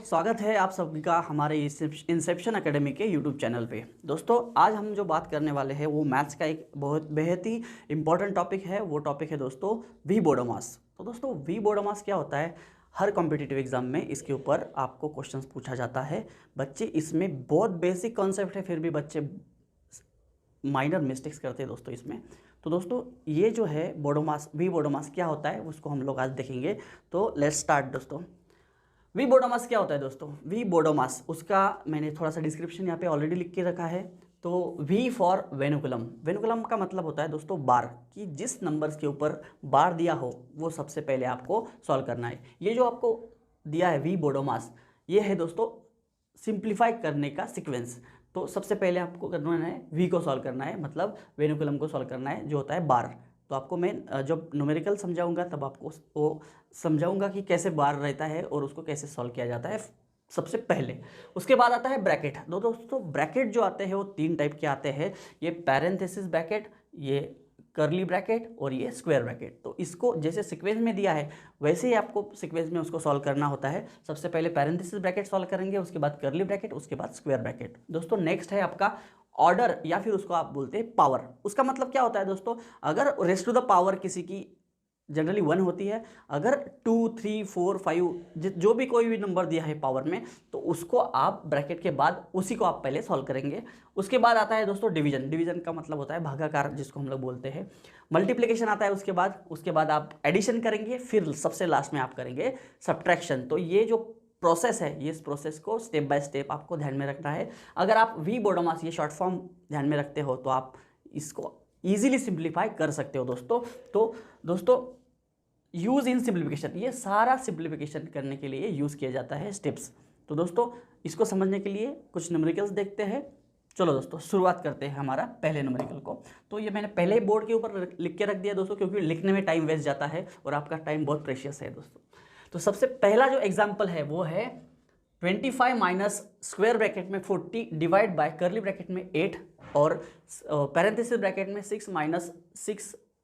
स्वागत है आप सभी का हमारे इंसेप्शन एकेडमी के यूट्यूब चैनल पे। दोस्तों आज हम जो बात करने वाले हैं वो मैथ्स का एक बहुत बेहद ही इंपॉर्टेंट टॉपिक है। वो टॉपिक है दोस्तों वी बोडोमास। तो दोस्तों वी बोडोमास क्या होता है, हर कॉम्पिटिटिव एग्जाम में इसके ऊपर आपको क्वेश्चंस पूछा जाता है। बच्चे इसमें बहुत बेसिक कॉन्सेप्ट है, फिर भी बच्चे माइनर मिस्टेक्स करते हैं दोस्तों इसमें। तो दोस्तों ये जो है बोडोमास, वी बोडोमास क्या होता है उसको हम लोग आज देखेंगे। तो लेट्स स्टार्ट दोस्तों। वी बोडोमास क्या होता है दोस्तों? वी बोडोमास, उसका मैंने थोड़ा सा डिस्क्रिप्शन यहाँ पे ऑलरेडी लिख के रखा है। तो वी फॉर वेनुकुलम। वेनुकुलम का मतलब होता है दोस्तों बार, कि जिस नंबर्स के ऊपर बार दिया हो वो सबसे पहले आपको सॉल्व करना है। ये जो आपको दिया है वी बोडोमास, ये है दोस्तों सिंप्लीफाई करने का सीक्वेंस। तो सबसे पहले आपको करना है वी को सॉल्व करना है, मतलब वेनुकुलम को सॉल्व करना है जो होता है बार। तो आपको मैं जब न्यूमेरिकल समझाऊंगा तब आपको वो समझाऊंगा कि कैसे बार रहता है और उसको कैसे सॉल्व किया जाता है सबसे पहले। उसके बाद आता है ब्रैकेट। दोस्तों ब्रैकेट जो आते हैं वो तीन टाइप के आते हैं, ये पैरेंथेसिस ब्रैकेट, ये कर्ली ब्रैकेट और ये स्क्वायर ब्रैकेट। तो इसको जैसे सीक्वेंस में दिया है वैसे ही आपको सीक्वेंस में उसको सॉल्व करना होता है। सबसे पहले पैरेंथेसिस ब्रैकेट सॉल्व करेंगे, उसके बाद कर्ली ब्रैकेट, उसके बाद स्क्वायर ब्रैकेट। दोस्तों नेक्स्ट है आपका ऑर्डर, या फिर उसको आप बोलते हैं पावर। उसका मतलब क्या होता है दोस्तों, अगर रेस्ट टू द पावर किसी की जनरली 1 होती है, अगर 2, 3, 4, 5 जो भी कोई भी नंबर दिया है पावर में, तो उसको आप ब्रैकेट के बाद उसी को आप पहले सॉल्व करेंगे। उसके बाद आता है दोस्तों डिवीजन। डिवीजन का मतलब होता है भागाकार, जिसको हम लोग बोलते हैं। मल्टीप्लिकेशन आता है उसके बाद आप एडिशन करेंगे, फिर सबसे लास्ट में आप करेंगे सब्ट्रैक्शन। तो ये जो प्रोसेस है, ये इस प्रोसेस को स्टेप बाय स्टेप आपको ध्यान में रखना है। अगर आप वी बोडोमास ये शॉर्ट फॉर्म ध्यान में रखते हो तो आप इसको ईजिली सिंप्लीफाई कर सकते हो दोस्तों। तो दोस्तों यूज इन सिंप्लीफिकेशन, ये सारा सिंप्लीफिकेशन करने के लिए यूज़ किया जाता है स्टेप्स। तो दोस्तों इसको समझने के लिए कुछ न्यूमेरिकल्स देखते हैं। चलो दोस्तों शुरुआत करते हैं हमारा पहले न्यूमेरिकल को। तो ये मैंने पहले बोर्ड के ऊपर लिख के रख दिया दोस्तों, क्योंकि लिखने में टाइम वेस्ट जाता है और आपका टाइम बहुत प्रेशियस है दोस्तों। तो सबसे पहला जो एग्जाम्पल है वो है 25 माइनस स्क्वायर ब्रैकेट में 40 डिवाइड बाय कर्ली ब्रैकेट में 8 और पैरेंथेसिस ब्रैकेट में 6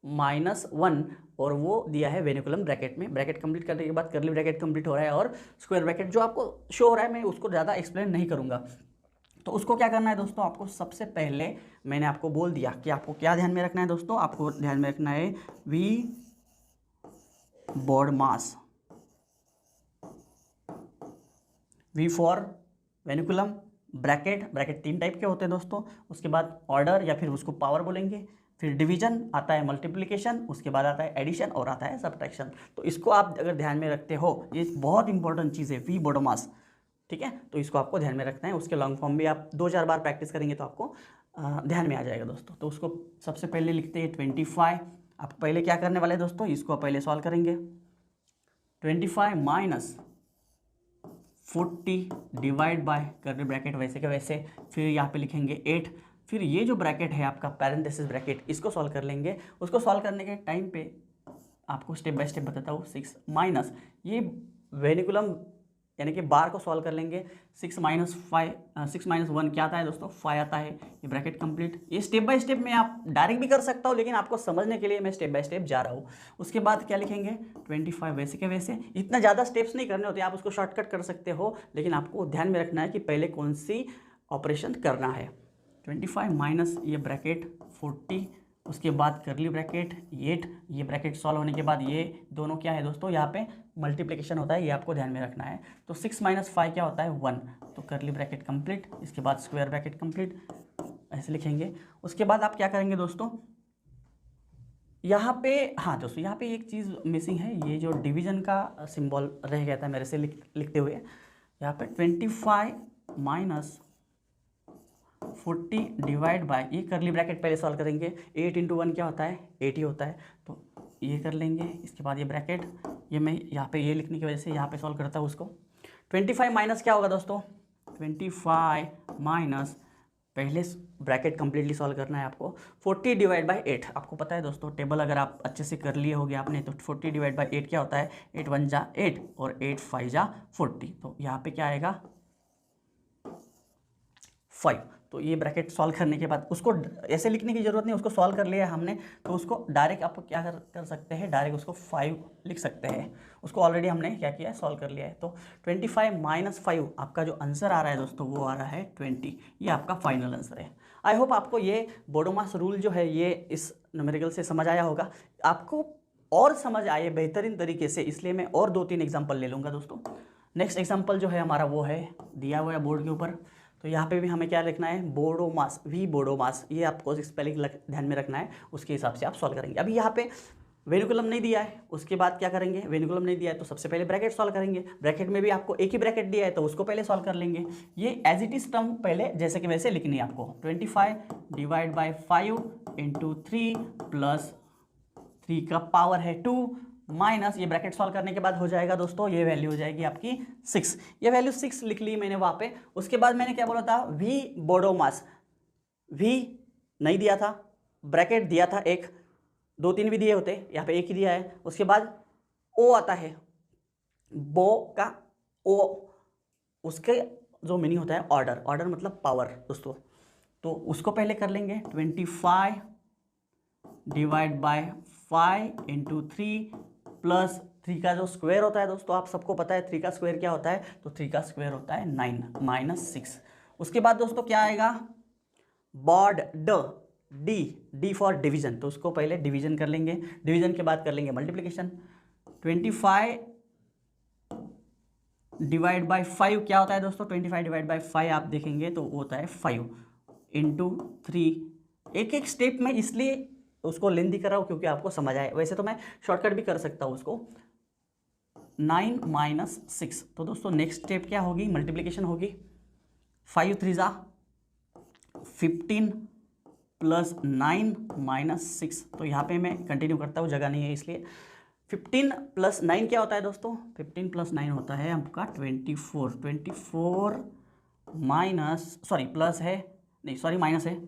माइनस 1, और वो दिया है वेनिकुलम ब्रैकेट में। ब्रैकेट कंप्लीट करने के बाद कर्ली ब्रैकेट कंप्लीट हो रहा है और स्क्वायर ब्रैकेट जो आपको शो हो रहा है, मैं उसको ज़्यादा एक्सप्लेन नहीं करूँगा। तो उसको क्या करना है दोस्तों, आपको सबसे पहले मैंने आपको बोल दिया कि आपको क्या ध्यान में रखना है दोस्तों। आपको ध्यान में रखना है वी बोडोमास, वी फॉर वेनिकुलम, ब्रैकेट तीन टाइप के होते हैं दोस्तों। उसके बाद ऑर्डर या फिर उसको पावर बोलेंगे, फिर डिवीजन आता है, मल्टीप्लिकेशन, उसके बाद आता है एडिशन और आता है सब्ट्रैक्शन। तो इसको आप अगर ध्यान में रखते हो, ये बहुत इंपॉर्टेंट चीज़ है वी बोडोमास, ठीक है। तो इसको आपको ध्यान में रखना है। उसके लॉन्ग फॉर्म भी आप 2-4 बार प्रैक्टिस करेंगे तो आपको ध्यान में आ जाएगा दोस्तों। तो उसको सबसे पहले लिखते हैं 25। आप पहले क्या करने वाले हैं दोस्तों, इसको पहले सॉल्व करेंगे। 25 minus 40 divide by curly bracket वैसे के वैसे, फिर यहाँ पे लिखेंगे 8, फिर ये जो ब्रैकेट है आपका पैरेंथेसिस ब्रैकेट, इसको सॉल्व कर लेंगे। उसको सॉल्व करने के टाइम पे आपको स्टेप बाय स्टेप बताता हूँ। 6 माइनस ये वेनिकुलम यानी कि बार को सॉल्व कर लेंगे। 6 माइनस 1 क्या आता है दोस्तों, 5 आता है। ये ब्रैकेट कंप्लीट। ये स्टेप बाय स्टेप में आप डायरेक्ट भी कर सकता हूँ, लेकिन आपको समझने के लिए मैं स्टेप बाय स्टेप जा रहा हूँ। उसके बाद क्या लिखेंगे 25 वैसे के वैसे। इतना ज़्यादा स्टेप्स नहीं करने होते, आप उसको शॉर्टकट कर सकते हो, लेकिन आपको ध्यान में रखना है कि पहले कौन सी ऑपरेशन करना है। 25 माइनस ये ब्रैकेट 40, उसके बाद कर्ली ब्रैकेट 8, ये ब्रैकेट सॉल्व होने के बाद ये दोनों क्या है दोस्तों, यहाँ पे मल्टीप्लिकेशन होता है, ये आपको ध्यान में रखना है। तो 6 माइनस 5 क्या होता है 1, तो कर्ली ब्रैकेट कंप्लीट, इसके बाद स्क्वायर ब्रैकेट कंप्लीट, ऐसे लिखेंगे। उसके बाद आप क्या करेंगे दोस्तों, यहाँ पे हाँ दोस्तों यहाँ पे एक चीज़ मिसिंग है, ये जो डिवीजन का सिंबल रह गया था मेरे से लिखते हुए। यहाँ पे 25 माइनस 40 डिवाइड बाय, ये कर्ली ब्रैकेट पहले सॉल्व करेंगे। 8 × 1 क्या होता है 8 ही होता है, तो ये कर लेंगे। इसके बाद ये ब्रैकेट, ये मैं यहाँ पे ये लिखने की वजह से यहाँ पे सॉल्व करता हूँ उसको। 25 माइनस क्या होगा दोस्तों, 25 माइनस, पहले ब्रैकेट कंप्लीटली सॉल्व करना है आपको। 40 डिवाइड बाय 8, आपको पता है दोस्तों टेबल अगर आप अच्छे से कर लिए होगे आपने, तो 40 डिवाइड बाय 8 क्या होता है 8 1 जा 8 और 8 5 जा 40। तो यहाँ पे क्या आएगा 5। तो ये ब्रैकेट सॉल्व करने के बाद उसको ऐसे लिखने की ज़रूरत नहीं, उसको सॉल्व कर लिया हमने तो उसको डायरेक्ट आप क्या कर सकते हैं, डायरेक्ट उसको 5 लिख सकते हैं। उसको ऑलरेडी हमने क्या किया है, सॉल्व कर लिया है। तो 25 माइनस 5 आपका जो आंसर आ रहा है दोस्तों वो आ रहा है 20। ये आपका फाइनल आंसर है। आई होप आपको ये बोडोमास रूल जो है ये इस न्यूमेरिकल से समझ आया होगा। आपको और समझ आए बेहतरीन तरीके से, इसलिए मैं और 2-3 एग्जाम्पल ले लूँगा दोस्तों। नेक्स्ट एग्जाम्पल जो है हमारा वो है दिया हुआ है बोर्ड के ऊपर। तो यहाँ पे भी हमें क्या लिखना है, बोडोमास, वी बोडोमास, ये आपको स्पेलिंग ध्यान में रखना है, उसके हिसाब से आप सॉल्व करेंगे। अभी यहाँ पे वेनिकुलम नहीं दिया है, उसके बाद क्या करेंगे, वेनिकुलम नहीं दिया है तो सबसे पहले ब्रैकेट सॉल्व करेंगे। ब्रैकेट में भी आपको एक ही ब्रैकेट दिया है तो उसको पहले सॉल्व कर लेंगे। ये एज इट इज टर्म पहले जैसे कि वैसे लिखनी है आपको। 25 डिवाइड बाई 5 इंटू 3 प्लस 3 का पावर है 2 माइनस, ये ब्रैकेट सॉल्व करने के बाद हो जाएगा दोस्तों, ये वैल्यू हो जाएगी आपकी 6। ये वैल्यू 6 लिख ली मैंने वहाँ पे। उसके बाद मैंने क्या बोला था, वी बोडोमास, वी नहीं दिया था, ब्रैकेट दिया था एक, 2-3 भी दिए होते, यहाँ पे एक ही दिया है। उसके बाद ओ आता है, बो का ओ, उसके जो मीनिंग होता है ऑर्डर, ऑर्डर मतलब पावर दोस्तों। तो उसको पहले कर लेंगे, 25 डिवाइड बाय 5 इंटू 3 प्लस 3 का जो स्क्वायर होता है दोस्तों, आप सबको पता है 3 का स्क्वायर क्या होता है, तो 3 का स्क्वायर होता है 9 माइनस 6। उसके बाद दोस्तों क्या आएगा, बॉड ड, डी फॉर डिवीजन, तो उसको पहले डिवीजन कर लेंगे, डिवीजन के बाद कर लेंगे मल्टीप्लिकेशन। 25 डिवाइड बाई 5 क्या होता है दोस्तों, 25 डिवाइड बाई 5 आप देखेंगे तो वो होता है 5 इंटू 3। एक एक स्टेप में इसलिए उसको लेंदी कर रहा हूँ क्योंकि आपको समझ आए, वैसे तो मैं शॉर्टकट भी कर सकता हूँ उसको। 9 माइनस 6, तो दोस्तों नेक्स्ट स्टेप क्या होगी, मल्टीप्लिकेशन होगी। 5 3 जा 15 प्लस 9 माइनस 6, तो यहाँ पे मैं कंटिन्यू करता हूँ, जगह नहीं है इसलिए। 15 प्लस 9 क्या होता है दोस्तों, 15 प्लस 9 होता है आपका 24। 24 माइनस, सॉरी प्लस है, नहीं सॉरी माइनस है,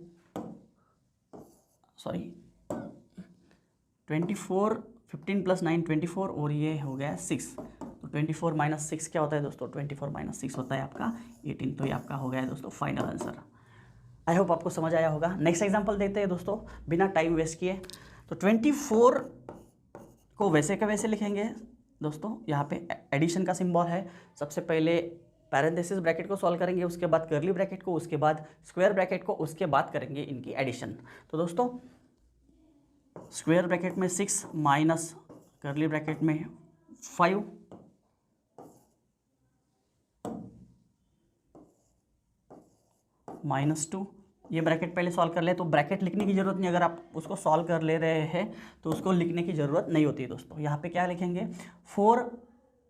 सॉरी 24, 15 प्लस 9 24 और ये हो गया 6। तो 24 माइनस 6 क्या होता है दोस्तों, 24 माइनस 6 होता है आपका 18। तो ये आपका हो गया है दोस्तों फाइनल आंसर। आई होप आपको समझ आया होगा। नेक्स्ट एग्जांपल देखते हैं दोस्तों बिना टाइम वेस्ट किए। तो 24 को वैसे का वैसे लिखेंगे दोस्तों, यहाँ पे एडिशन का सिंबल है। सबसे पहले पैरेंथेसिस ब्रैकेट को सॉल्व करेंगे, उसके बाद कर्ली ब्रैकेट को, उसके बाद स्क्वायर ब्रैकेट को, उसके बाद करेंगे इनकी एडिशन। तो दोस्तों स्क्वायर ब्रैकेट में 6 माइनस कर्ली ब्रैकेट में 5 माइनस 2, ये ब्रैकेट पहले सॉल्व कर ले। तो ब्रैकेट लिखने की ज़रूरत नहीं, अगर आप उसको सॉल्व कर ले रहे हैं तो उसको लिखने की ज़रूरत नहीं होती है दोस्तों। यहाँ पे क्या लिखेंगे, 4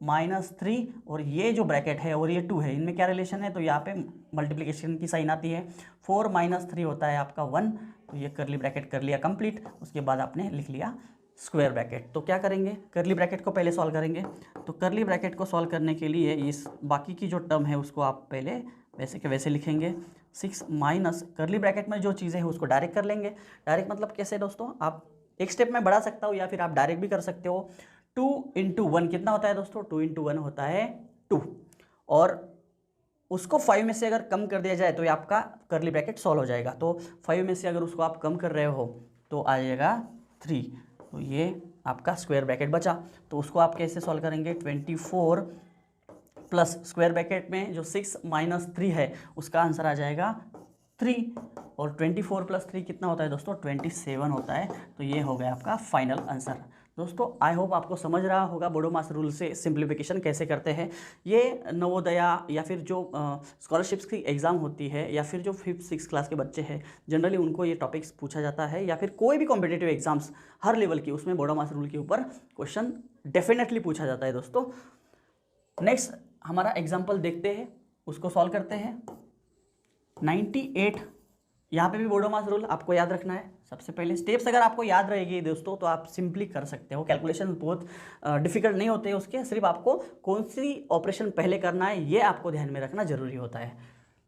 माइनस 3 और ये जो ब्रैकेट है और ये 2 है, इनमें क्या रिलेशन है, तो यहाँ पे मल्टीप्लिकेशन की साइन आती है। 4 माइनस 3 होता है आपका 1, तो ये कर्ली ब्रैकेट कर लिया कंप्लीट। उसके बाद आपने लिख लिया स्क्वायर ब्रैकेट। तो क्या करेंगे, कर्ली ब्रैकेट को पहले सॉल्व करेंगे। तो कर्ली ब्रैकेट को सॉल्व करने के लिए इस बाकी की जो टर्म है उसको आप पहले वैसे के वैसे लिखेंगे। 6 माइनस कर्ली ब्रैकेट में जो चीज़ें हैं उसको डायरेक्ट कर लेंगे। डायरेक्ट मतलब कैसे दोस्तों, आप एक स्टेप में बढ़ा सकता हो या फिर आप डायरेक्ट भी कर सकते हो। 2 इंटू 1 कितना होता है दोस्तों, 2 इंटू 1 होता है 2, और उसको 5 में से अगर कम कर दिया जाए तो ये आपका कर्ली ब्रैकेट सॉल्व हो जाएगा। तो 5 में से अगर उसको आप कम कर रहे हो तो आ जाएगा 3, तो ये आपका स्क्वायर ब्रैकेट बचा। तो उसको आप कैसे सॉल्व करेंगे, 24 प्लस स्क्वायर ब्रैकेट में जो 6 माइनस 3 है उसका आंसर आ जाएगा 3, और 24 प्लस 3 कितना होता है दोस्तों, 27 होता है। तो ये हो गया आपका फाइनल आंसर। दोस्तों आई होप आपको समझ रहा होगा बोडोमास रूल से सिंप्लीफिकेशन कैसे करते हैं। ये नवोदया या फिर जो स्कॉलरशिप्स की एग्ज़ाम होती है या फिर जो 5th-6th क्लास के बच्चे हैं जनरली उनको ये टॉपिक्स पूछा जाता है, या फिर कोई भी कॉम्पिटिटिव एग्जाम्स हर लेवल की, उसमें बोडोमास रूल के ऊपर क्वेश्चन डेफिनेटली पूछा जाता है दोस्तों। नेक्स्ट हमारा एग्जाम्पल देखते हैं, उसको सॉल्व करते हैं। 98, यहाँ पे भी बोडोमास रूल आपको याद रखना है। सबसे पहले स्टेप्स अगर आपको याद रहेगी दोस्तों तो आप सिंपली कर सकते हो, कैलकुलेशन बहुत डिफिकल्ट नहीं होते उसके, सिर्फ आपको कौन सी ऑपरेशन पहले करना है ये आपको ध्यान में रखना जरूरी होता है।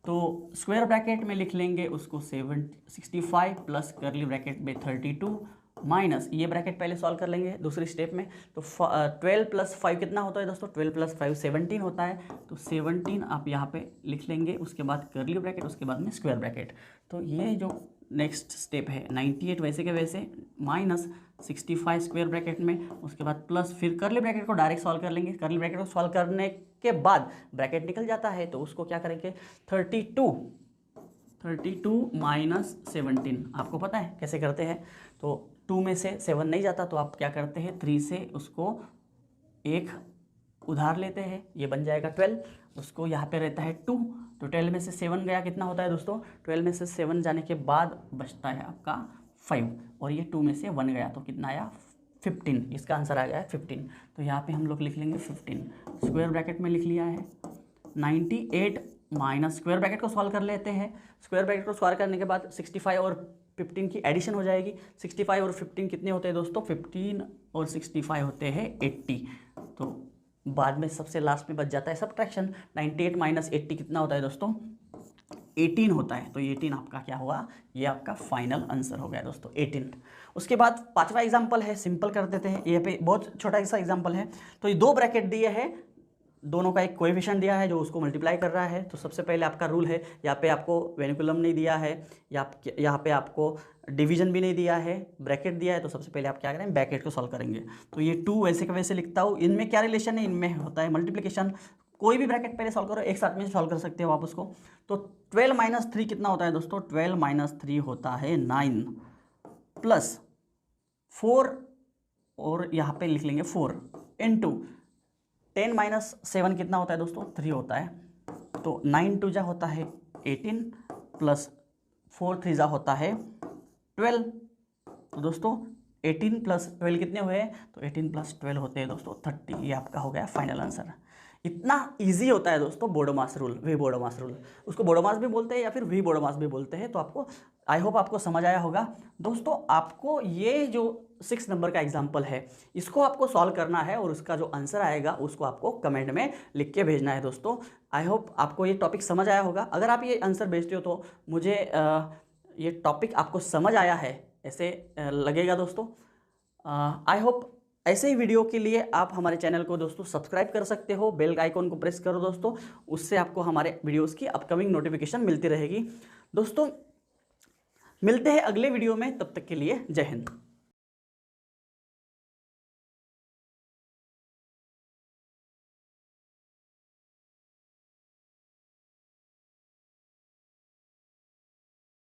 तो स्क्वायर ब्रैकेट में लिख लेंगे उसको 65 प्लस कर्ली ब्रैकेट में 32 माइनस ये ब्रैकेट पहले सॉल्व कर लेंगे दूसरी स्टेप में। तो 12 + 5 कितना होता है दोस्तों? 12 + 5 17 होता है। तो 17 आप यहाँ पे लिख लेंगे, उसके बाद कर्ली ब्रैकेट, उसके बाद में स्क्वायर ब्रैकेट। तो ये जो नेक्स्ट स्टेप है 98 वैसे के वैसे माइनस 65 स्क्वायर ब्रैकेट में, उसके बाद प्लस फिर कर्ली ब्रैकेट को डायरेक्ट सॉल्व कर लेंगे। कर्ली ब्रैकेट को सॉल्व करने के बाद ब्रैकेट निकल जाता है, तो उसको क्या करेंगे 32 माइनस 17 आपको पता है कैसे करते हैं। तो 2 में से 7 नहीं जाता, तो आप क्या करते हैं 3 से उसको 1 उधार लेते हैं, ये बन जाएगा 12। उसको यहाँ पे रहता है 2, तो 12 में से 7 गया, कितना होता है दोस्तों? 12 में से 7 जाने के बाद बचता है आपका 5, और ये 2 में से 1 गया, तो कितना आया 15। इसका आंसर आ गया है 15। तो यहाँ पे हम लोग लिख लेंगे 15, स्क्वायर ब्रैकेट में लिख लिया है। 98 माइनस स्क्वायर ब्रैकेट को सॉल्व कर लेते हैं। स्क्वायर ब्रैकेट को सॉल्व करने के बाद 65 और 15 की एडिशन हो जाएगी। 65 और 15 कितने होते हैं दोस्तों? 15 और 65 होते हैं 80। तो बाद में सबसे लास्ट में बच जाता है सब्ट्रैक्शन। 98 माइनस 80 कितना होता है दोस्तों? 18 होता है। तो 18 आपका क्या हुआ? ये आपका फाइनल आंसर हो गया दोस्तों 18। उसके बाद 5वां एग्जाम्पल है, सिंपल कर देते हैं। ये पे बहुत छोटा सा एग्जाम्पल है। तो ये 2 ब्रैकेट दिए हैं, दोनों का एक कोएफिशिएंट दिया है जो उसको मल्टीप्लाई कर रहा है। तो सबसे पहले आपका रूल है, यहाँ पे आपको वेनिकुलम नहीं दिया है, यहाँ पे आपको डिवीजन भी नहीं दिया है, ब्रैकेट दिया है। तो सबसे पहले आप क्या करें, ब्रैकेट को सॉल्व करेंगे। तो ये 2 वैसे का वैसे लिखता हूँ। इनमें क्या रिलेशन है? इनमें होता है मल्टीप्लिकेशन। कोई भी ब्रैकेट पहले सॉल्व करो, एक साथ में सॉल्व कर सकते हो आप उसको। तो 12 माइनस 3 कितना होता है दोस्तों? 12 माइनस 3 होता है 9 प्लस 4, और यहाँ पे लिख लेंगे 4 इंटू 10 माइनस 7 कितना होता है दोस्तों? 3 होता है। तो 9 2 जा होता है 18 प्लस 4 3 जा होता है 12। तो दोस्तों 18 प्लस 12 कितने हुए? तो 18 प्लस 12 होते हैं दोस्तों 30। ये आपका हो गया फाइनल आंसर। इतना इजी होता है दोस्तों बोडोमास रूल, वी बोडोमास रूल। उसको बोडोमास भी बोलते हैं या फिर वी बोडोमास भी बोलते हैं। तो आपको आई होप आपको समझ आया होगा दोस्तों। आपको ये जो 6 नंबर का एग्जाम्पल है, इसको आपको सॉल्व करना है, और उसका जो आंसर आएगा उसको आपको कमेंट में लिख के भेजना है दोस्तों। आई होप आपको ये टॉपिक समझ आया होगा। अगर आप ये आंसर भेजते हो तो मुझे ये टॉपिक आपको समझ आया है ऐसे लगेगा दोस्तों। आई होप ऐसे ही वीडियो के लिए आप हमारे चैनल को दोस्तों सब्सक्राइब कर सकते हो, बेल आइकॉन को प्रेस करो दोस्तों, उससे आपको हमारे वीडियोस की अपकमिंग नोटिफिकेशन मिलती रहेगी। दोस्तों मिलते हैं अगले वीडियो में, तब तक के लिए जय हिंद।